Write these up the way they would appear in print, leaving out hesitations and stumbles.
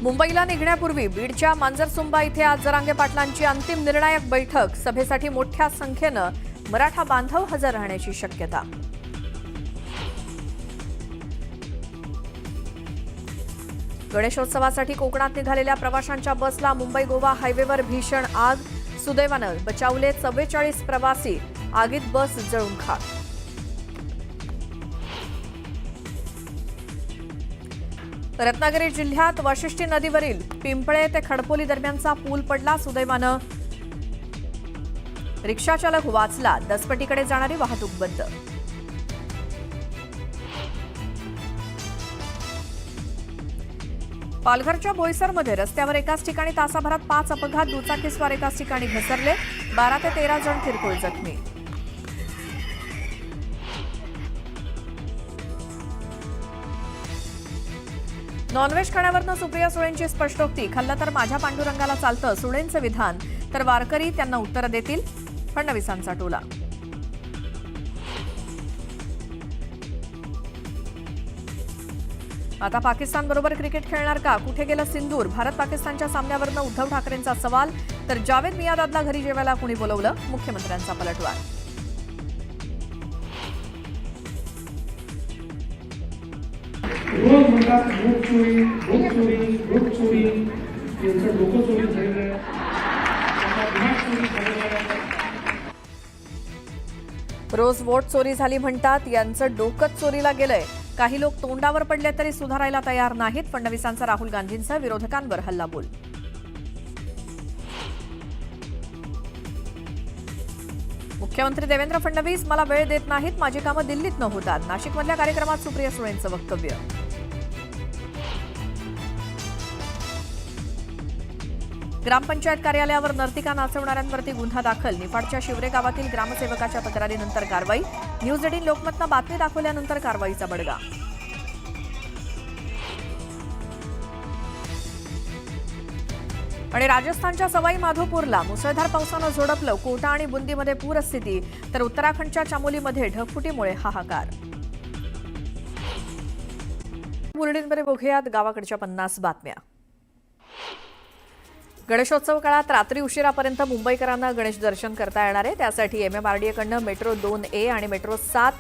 मुंबईला निघण्यापूर्वी बीडच्या मांजरसुंबा इथे आज जरांगे पाटलांची अंतिम निर्णायक बैठक। सभेसाठी मोठ्या संख्येनं मराठा बांधव हजर राहण्याची शक्यता। गणेशोत्सवासाठी कोकणात निघालेल्या प्रवाशांच्या बसला मुंबई गोवा हायवेवर भीषण आग। सुदैवानं बचावले 44 प्रवासी, आगीत बस जळून खाक। रत्नागिरी जिल्ह्यात वाशिष्ठी नदीवरील पिंपळे ते खडपोली दरम्यानचा पूल पडला। सुदैवानं रिक्षाचालक वाचला, दसपटीकडे जाणारी वाहतूक बंद। पालघरच्या बोईसरमध्ये रस्त्यावर एकाच ठिकाणी तासाभरात 5 अपघात, दुचाकीस्वार एकाच ठिकाणी घसरले, 12 ते 13 जण किरकोळ जखमी। नॉनव्हेज खाण्यावरनं सुप्रिया सुळेंची स्पष्टोक्ती। खाल्लं तर माझ्या पांडुरंगाला चालतं, सुळेंचं विधान, तर वारकरी त्यांना उत्तरं देतील, फडणवीसांचा टोला। आता पाकिस्तान बरोबर क्रिकेट खेळणार का? कुठे गेलं सिंदूर? भारत पाकिस्तानच्या सामन्यावरनं उद्धव ठाकरेंचा सवाल, तर जावेद मियादादला घरी जेवायला कुणी बोलवलं? मुख्यमंत्र्यांचा पलटवार। रोज म्हणतात वोट चोरी, वोट चोरी, वोट चोरी, यांचं डोकं चोरी झालेलं आहे, त्यांचा दिमाग चोरी झालेला आहे। रोज वोट चोरी झाली म्हणतात, यांचं डोकंच चोरीला गेलंय। काही लोक तोंडावर पडले तरी सुधारायला तयार नाहीत। फडणवीसांचा राहुल गांधींचा विरोधकांवर हल्लाबोल। मुख्यमंत्री देवेंद्र फडणवीस मला वेळ देत नाहीत, माझी कामं दिल्लीत न होतात। नाशिकमधल्या कार्यक्रमात सुप्रिया सुळेंचं वक्तव्य। ग्रामपंचायत कार्यालयावर नर्तिका नाचवणाऱ्यांवरती गुन्हा दाखल। निफाडच्या शिवरे गावातील ग्रामसेवकाच्या तक्रारीनंतर कारवाई। न्यूज 18 लोकमतनं बातमी दाखवल्यानंतर कारवाईचा बडगा। आणि राजस्थानच्या सवाई माधोपूरला मुसळधार पावसानं झोडपलं। कोटा आणि बुंदीमध्ये पूरस्थिती, तर उत्तराखंडच्या चामोलीमध्ये ढगफुटीमुळे हाहाकार। बुलेटिनमध्ये बघूयात गावाकडच्या 50 बातम्या। गणेशोत्सव काळात रात्री उशिरापर्यंत मुंबईकरांना गणेश दर्शन करता येणार आहे। त्यासाठी MMRDA कडनं मेट्रो 2A आणि मेट्रो 7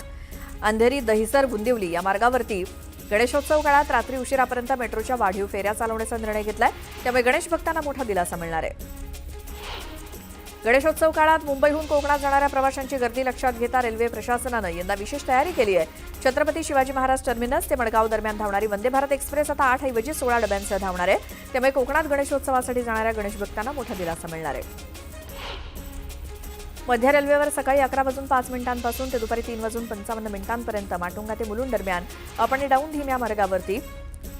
अंधेरी, दहिसर, बुंदिवली या मार्गावरती गणेशोत्सव काळात रात्री उशिरापर्यंत मेट्रोच्या वाढीव फेऱ्या चालवण्याचा निर्णय घेतलाय। त्यामुळे गणेश भक्तांना मोठा दिलासा मिळणार आहे। गणेशोत्सव काळात मुंबईहून कोकणात जाणाऱ्या प्रवाशांची गर्दी लक्षात घेता रेल्वे प्रशासनानं यंदा विशेष तयारी केली आहे। छत्रपती शिवाजी महाराज टर्मिनस ते मडगाव दरम्यान धावणारी वंदे भारत एक्सप्रेस आता 8 ऐवजी 16 डब्यांसह धावणार आहे। त्यामुळे कोकणात गणेशोत्सवासाठी जाणाऱ्या गणेश भक्तांना मोठा दिलासा मिळणार आहे। मध्य रेल्वेवर सकाळी 11:05 पासून ते दुपारी 3:55 माटुंगा ते मुलुंड दरम्यान अप आणि डाऊन धीम्या मार्गावरती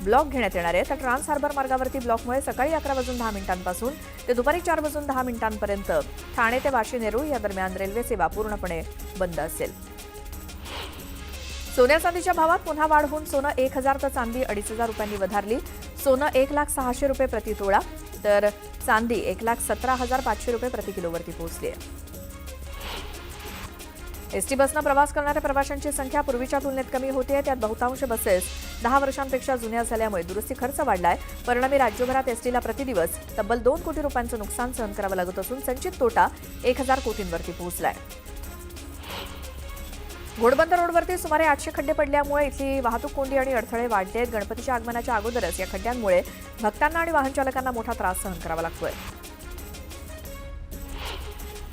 ब्लॉक घेण्यात येणार आहे। तर ट्रान्स हार्बर मार्गावरती ब्लॉकमुळे सकाळी 11:10 पासून ते दुपारी 4:10 ठाणे ते वाशी नेरूळ या दरम्यान रेल्वे सेवा पूर्णपणे बंद असेल। सोन्या चांदीच्या भावात पुन्हा वाढ होऊन सोनं 1000 तर चांदी 2500 रुपयांनी वधारली। सोनं 1,06,000 रुपये प्रति तोळा, तर चांदी 1,17,500 रुपये प्रति किलोवरती पोहोचली आहे। एसटी बसनं प्रवास करणाऱ्या प्रवाशांची संख्या पूर्वीच्या तुलनेत कमी होतीये। त्यात बहुतांश बसेस 10 वर्षांपेक्षा जुन्या झाल्यामुळे दुरुस्ती खर्च वाढलाय। परिणामी राज्यभरात एसटीला प्रतिदिवस तब्बल 2 कोटी रुपयांचं नुकसान सहन करावं लागत असून संचित तोटा 1000 कोटींवरती पोहोचलाय। घोडबंदर रोडवरती सुमारे 800 खड्डे पडल्यामुळे इथली वाहतूक कोंडी आणि अडथळे वाढले आहेत। गणपतीच्या आगमनाच्या अगोदरच या खड्ड्यांमुळे भक्तांना आणि वाहन चालकांना मोठा त्रास सहन करावा लागतोय।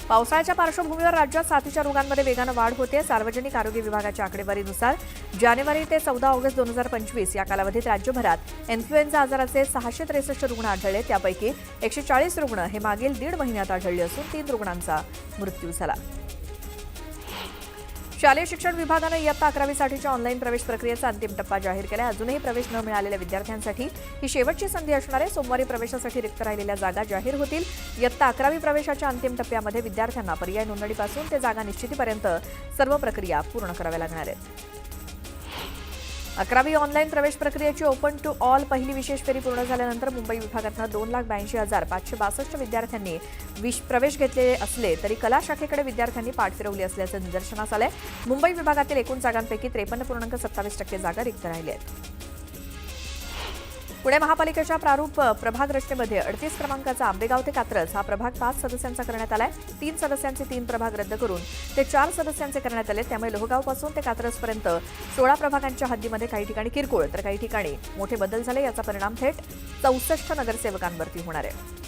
पावसाळ्याच्या पार्श्वभूमीवर राज्यात साथीच्या रोगांमध्ये वेगानं वाढ होते। सार्वजनिक आरोग्य विभागाच्या आकडेवारीनुसार जानेवारी ते 14 ऑगस्ट 2025 या कालावधीत राज्यभरात इन्फ्लुएन्झा आजाराचे 663 रुग्ण आढळले। त्यापैकी 140 रुग्ण हे मागील 1.5 महिन्यात आढळले असून 3 रुग्णांचा मृत्यू झाला। शालेय शिक्षण विभागानं इयत्ता 11वीसाठीच्या ऑनलाईन प्रवेश प्रक्रियेचा अंतिम टप्पा जाहीर केला आहे। अजूनही प्रवेश न मिळालेल्या विद्यार्थ्यांसाठी ही शेवटची संधी असणार आहे। सोमवारी प्रवेशासाठी रिक्त राहिलेल्या जागा जाहीर होतील। इयत्ता 11वी प्रवेशाच्या अंतिम टप्प्यामध्ये विद्यार्थ्यांना पर्याय नोंदणीपासून ते जागा निश्चितीपर्यंत सर्व प्रक्रिया पूर्ण कराव्या लागणार आहेत। 11वी ऑनलाईन प्रवेश प्रक्रियेची ओपन टू ऑल पहिली विशेष फेरी पूर्ण झाल्यानंतर मुंबई विभागातनं 2,82,562 विद्यार्थ्यांनी प्रवेश घेतले असले तरी कला शाखेकडे विद्यार्थ्यांनी पाठ फिरवली असल्याचं निदर्शनास आलंय। मुंबई विभागातील एकूण जागांपैकी 53.27% जागा रिक्त राहिल्या आहेत। पुणे महापालिकेच्या प्रारूप प्रभाग रचनेमध्ये 38 क्रमांकाचा आंबेगाव ते कात्रज हा प्रभाग 5 सदस्यांचा करण्यात आलाय. 3 सदस्यांचे 3 प्रभाग रद्द करून ते 4 सदस्यांचे करण्यात आले. त्यामुळे लोहगावपासून ते कात्रजपर्यंत 16 प्रभागांच्या हद्दीमध्ये काही ठिकाणी किरकोळ तर काही ठिकाणी मोठे बदल झाले. याचा परिणाम थेट 64 नगरसेवकांवरती होणार आहे.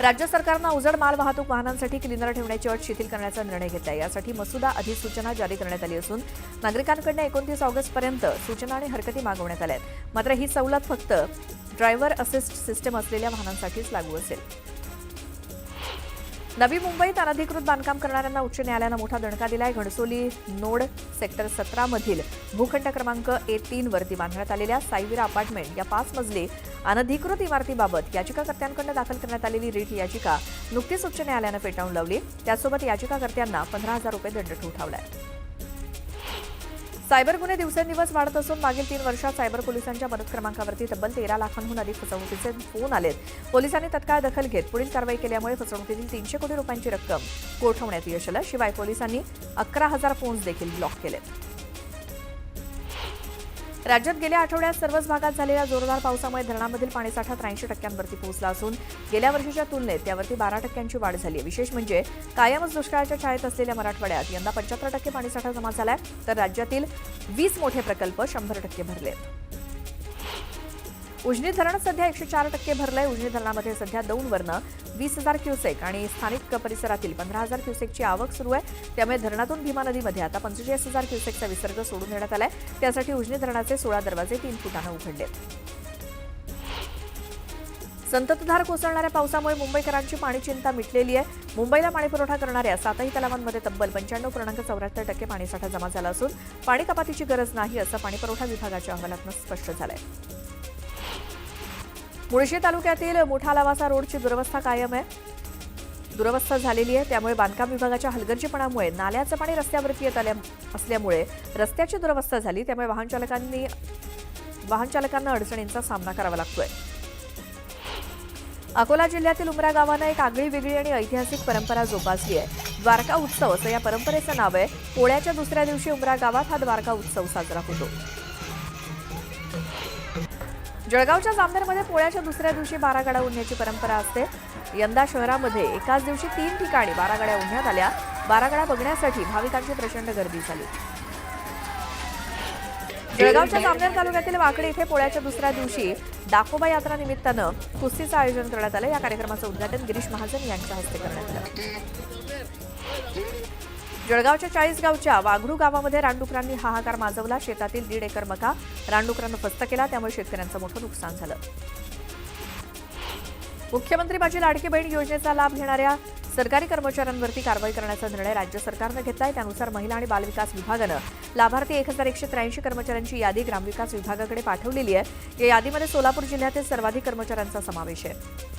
राज्य सरकारनं अवजड माल वाहतूक वाहनांसाठी क्लिनर ठेवण्याची अट शिथिल करण्याचा निर्णय घेतलाय. यासाठी मसुदा अधिसूचना जारी करण्यात आली असून नागरिकांकडून 29 ऑगस्टपर्यंत सूचना आणि हरकती मागवण्यात आल्या आहेत. मात्र ही सवलत फक्त ड्रायव्हर असिस्ट सिस्टम असलेल्या वाहनांसाठीच लागू असेल. नवी मुंबईत अनधिकृत बांधकाम करणाऱ्यांना उच्च न्यायालयानं मोठा दणका दिलाय. घणसोली नोड सेक्टर 17 मधील भूखंड क्रमांक A3 वरती बांधण्यात आलेल्या साईविरा अपार्टमेंट या 5 मजली अनधिकृत इमारतीबाबत याचिकाकर्त्यांकडून दाखल करण्यात आलेली रीट याचिका नुकतीच उच्च न्यायालयानं फेटाळून लावली. त्यासोबत याचिकाकर्त्यांना 15,000 रुपये दंड ठोठावलाय. सायबर गुन्हे दिवसेंदिवस वाढत असून मागील 3 वर्षात सायबर पोलिसांच्या मदत क्रमांकावरती तब्बल 13 लाखांहून अधिक फसवणुकीचे फोन आलेत. पोलिसांनी तत्काळ दखल घेत पुढील कारवाई केल्यामुळे फसवणुकीतील 300 कोटी रुपयांची रक्कम गोठवण्यात यश आलं. शिवाय पोलिसांनी 11,000 फोन्स देखील ब्लॉक केलेत. राज्यात गेल्या आठवड्यात सर्वच भागात झालेल्या जोरदार पावसामुळे धरणामधील पाणीसाठा 83% पोहोचला असून गेल्या वर्षीच्या तुलनेत त्यावरती 12% वाढ झाली आहे. विशेष म्हणजे कायमच दुष्काळाच्या छायेत असलेल्या मराठवाड्यात यंदा 75% पाणीसाठा जमा झालाय. तर राज्यातील 20 मोठे प्रकल्प 100% भरलेत. उजनी धरण सध्या 104% भरलंय. उजनी धरणामध्ये सध्या दौंडवरनं 20,000 क्युसेक आणि स्थानिक परिसरातील 15,000 क्युसेकची आवक सुरू आहे. त्यामुळे धरणातून भीमा नदीमध्ये आता 45,000 क्युसेकचा विसर्ग सोडून देण्यात आलाय. त्यासाठी उजनी धरणाचे 16 दरवाजे 3 फुटानं उघडलेत. संततधार कोसळणाऱ्या पावसामुळे मुंबईकरांची पाणी चिंता मिटलेली आहे. मुंबईला पाणीपुरवठा करणाऱ्या 7ही तलावांमध्ये तब्बल 95.74% पाणीसाठा जमा झाला असून पाणी कपातीची गरज नाही असं पाणीपुरवठा विभागाच्या अहवालातून स्पष्ट झालंय. मुळशी तालुक्यातील मोठा लावासा रोडची दुरवस्था झालेली आहे. त्यामुळे बांधकाम विभागाच्या हलगर्जीपणामुळे नाल्याचं पाणी रस्त्यावरती येत असल्यामुळे रस्त्याची दुरवस्था झाली. त्यामुळे वाहनचालकांना अडचणींचा सामना करावा लागतोय. अकोला जिल्ह्यातील उमरा गावानं एक आगळी वेगळी आणि ऐतिहासिक परंपरा जोपासली आहे. द्वारका उत्सव असं या परंपरेचं नाव आहे. पोळ्याच्या दुसऱ्या दिवशी उमरा गावात हा द्वारका उत्सव साजरा होतो. जळगावच्या जामनेरमध्ये पोळ्याच्या दुसऱ्या दिवशी 12 गाड्या उडण्याची परंपरा असते. यंदा शहरामध्ये एकाच दिवशी 3 ठिकाणी 12 गाड्या उडण्यात आल्या. 12 गाड्या बघण्यासाठी भाविकांची प्रचंड गर्दी झाली. जळगावच्या जामनेर तालुक्यातील वाकडी इथे पोळ्याच्या दुसऱ्या दिवशी दाखोबा यात्रा निमित्तानं कुस्तीचं आयोजन करण्यात आलं. या कार्यक्रमाचं उद्घाटन गिरीश महाजन यांच्या हस्ते करण्यात आलं. जळगावच्या 40 गावच्या वाघरू गावामध्ये रानडुकरांनी हाहाकार माजवला. शेतातील 1.5 एकर मका रानडुकरांनं फस्त केला. त्यामुळे शेतकऱ्यांचं मोठं नुकसान झालं. मुख्यमंत्री माझी लाडकी बहीण योजनेचा लाभ घेणाऱ्या सरकारी कर्मचाऱ्यांवरती कारवाई करण्याचा निर्णय राज्य सरकारनं घेतलाय. त्यानुसार महिला आणि बालविकास विभागानं लाभार्थी 1183 कर्मचाऱ्यांची यादी ग्रामविकास विभागाकडे पाठवलेली आहे. या यादीमध्ये सोलापूर जिल्ह्यातील सर्वाधिक कर्मचाऱ्यांचा समावेश आहे.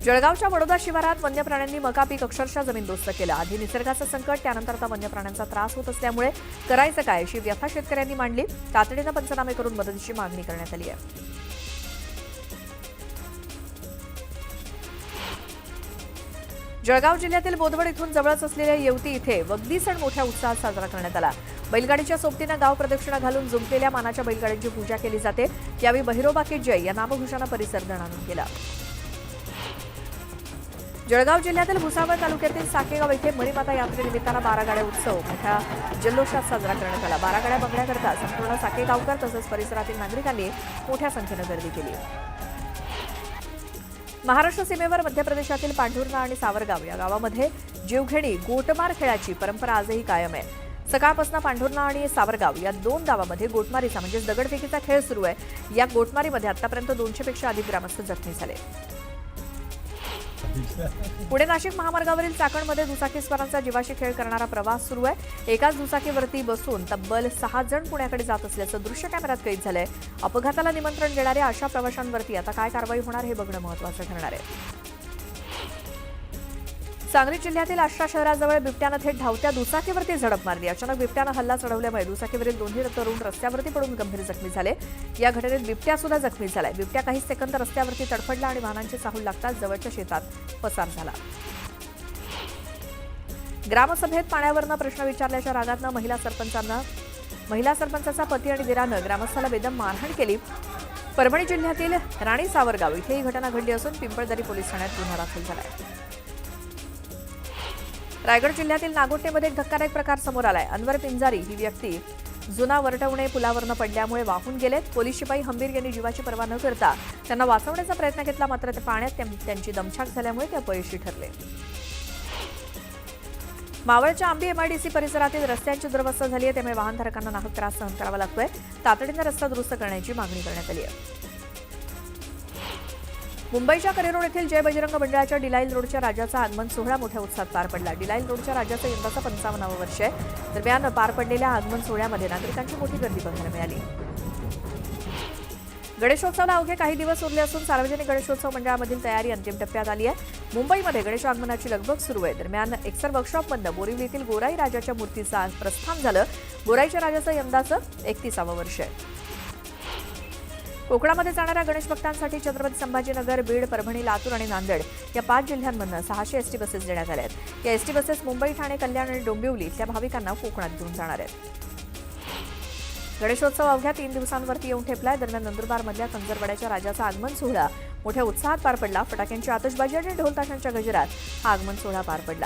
जळगावच्या वडोदा शिवारात वन्य प्राण्यांनी मका पीक अक्षरशः जमीनदोस्त केलं. आधी निसर्गाचं संकट, त्यानंतर आता वन्य प्राण्यांचा त्रास होत असल्यामुळे करायचं काय अशी व्यथा शेतकऱ्यांनी मांडली. तातडीनं पंचनामे करून मदतीची मागणी करण्यात आली आहे. जळगाव जिल्ह्यातील बोदवड इथून जवळच असलेल्या येवती इथे वगदी सण मोठ्या उत्साहात साजरा करण्यात आला. बैलगाडीच्या सोबतीनं गाव प्रदक्षिणा घालून जुंपलेल्या मानाच्या बैलगाड्यांची पूजा केली जाते. यावेळी बहिरोबा की जय या नामघोषानं परिसर दणाणून गेला. जळगाव जिल्ह्यातील भुसावळ तालुक्यातील साकेगाव इथे मरीमाता यात्रेनिमित्तानं 12 गाड्या उत्सव मोठ्या जल्लोषात साजरा करण्यात आला. 12 गाड्या बघण्याकरता संपूर्ण साकेगावकर तसंच परिसरातील नागरिकांनी मोठ्या संख्येनं गर्दी केली. महाराष्ट्र सीमेवर मध्य प्रदेशातील पांढुर्णा आणि सावरगाव या गावामध्ये जीवघेणी गोटमार खेळाची परंपरा आजही कायम आहे. सकाळपासून पांढुर्णा आणि सावरगाव या 2 गावामध्ये गोटमारीचा म्हणजेच दगडफेकीचा खेळ सुरू आहे. या गोटमारीमध्ये आतापर्यंत 200 पेक्षा अधिक ग्रामस्थ जखमी झाले. पुणे नाशिक महामार्गावरील चाकणमध्ये दुचाकीस्वारांचा जीवाशी खेळ करणारा प्रवास सुरू आहे. एकाच दुचाकीवरती बसून तब्बल 6 जण पुण्याकडे जात असल्याचं दृश्य कॅमेऱ्यात कैद झालंय. अपघाताला निमंत्रण देणाऱ्या अशा प्रवाशांवरती आता काय कारवाई होणार हे बघणं महत्त्वाचं ठरणार आहे. सांगली जिल्ह्यातील आष्टा शहराजवळ बिबट्यानं थेट धावत्या दुचाकीवरती झडप मारली. अचानक बिबट्यानं हल्ला चढवल्यामुळे दुचाकीवरील 2 तरुण रस्त्यावरती पडून गंभीर जखमी झाले. या घटनेत बिबट्या सुद्धा जखमी झालाय. बिबट्या काही सेकंद रस्त्यावरती तडफडला आणि वाहनांची चाहूल लागताच जवळच्या शेतात पसार झाला. ग्रामसभेत पाण्यावरनं प्रश्न विचारल्याच्या रागातनं महिला सरपंचांना महिला सरपंचाचा पती आणि दिरानं ग्रामस्थाला बेदम मारहाण केली. परभणी जिल्ह्यातील राणी सावरगाव इथे ही घटना घडली असून पिंपळदरी पोलीस ठाण्यात गुन्हा दाखल झालाय. रायगड जिल्ह्यातील नागोठणेमध्ये एक धक्कादायक प्रकार समोर आलाय. अनवर पिंजारी ही व्यक्ती जुना वरटवणे पुलावरनं पडल्यामुळे वाहून गेलेत. पोलीस शिपाई हंबीर यांनी जीवाची पर्वा न करता त्यांना वाचवण्याचा प्रयत्न केला, मात्र ते पाण्यात त्यांची दमछाक झाल्यामुळे ते अपयशी ठरले. मावळच्या आंबी एमआयडीसी परिसरातील रस्त्यांची दुरवस्था झाली आहे, त्यामुळे वाहनधारकांना नाहक त्रास सहन करावा लागतोय. तातडीने रस्ता दुरुस्त करण्याची मागणी करण्यात आली आहे. मुंबईच्या करी रोड येथील जय बजरंग मंडळाच्या डिलाईल रोडच्या राजाचा आगमन सोहळा मोठ्या उत्साहात पार पडला. डिलाईल रोडच्या राजाचं यंदाचं 55वं वर्ष आहे. दरम्यान पार पडलेल्या आगमन सोहळ्यामध्ये नागरिकांची मोठी गर्दी बघायला मिळाली. गणेशोत्सवाला अवघे काही दिवस उरले असून सार्वजनिक गणेशोत्सव मंडळामधील तयारी अंतिम टप्प्यात आली आहे. मुंबईमध्ये गणेश आगमनाची लगबग सुरू आहे. दरम्यान एक्सर वर्कशॉपमधनं बोरिवलीतील गोराई राजाच्या मूर्तीचं आज प्रस्थान झालं. गोराईच्या राजाचं यंदाचं 31वं वर्ष आहे. कोकणामध्ये जाणाऱ्या गणेश भक्तांसाठी छत्रपती संभाजीनगर, बीड, परभणी, लातूर आणि नांदेड या 5 जिल्ह्यांमधून 600 एसटी बसेस देण्यात आल्या आहेत. या एसटी बसेस मुंबई, ठाणे, कल्याण आणि डोंबिवली इथल्या भाविकांना कोकणात घेऊन जाणार आहेत. गणेशोत्सव अवघ्या 3 दिवसांवरती येऊन ठेपलाय. दरम्यान नंदुरबारमधल्या कंजरवाड्याच्या राजाचा आगमन सोहळा मोठ्या उत्साहात पार पडला. फटाक्यांची आतषबाजी आणि ढोल ताशांच्या गजरात हा आगमन सोहळा पार पडला.